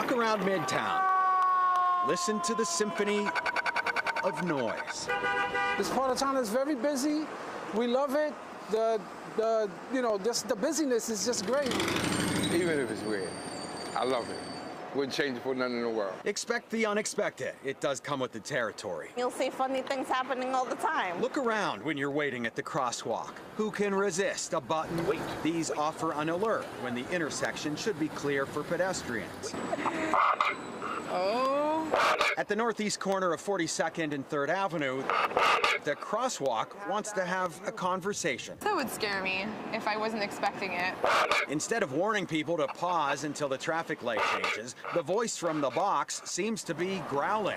Walk around Midtown. Listen to the symphony of noise. This part of town is very busy. We love it. Just the busyness is just great. Even if it's weird, I love it. Wouldn't change it for nothing in the world. Expect the unexpected. It does come with the territory. You'll see funny things happening all the time. Look around when you're waiting at the crosswalk. Who can resist a button? Wait. These offer an alert when the intersection should be clear for pedestrians. Oh. At the northeast corner of 42nd and 3rd Avenue, the crosswalk wants to have a conversation. That would scare me if I wasn't expecting it. Instead of warning people to pause until the traffic light changes, the voice from the box seems to be growling.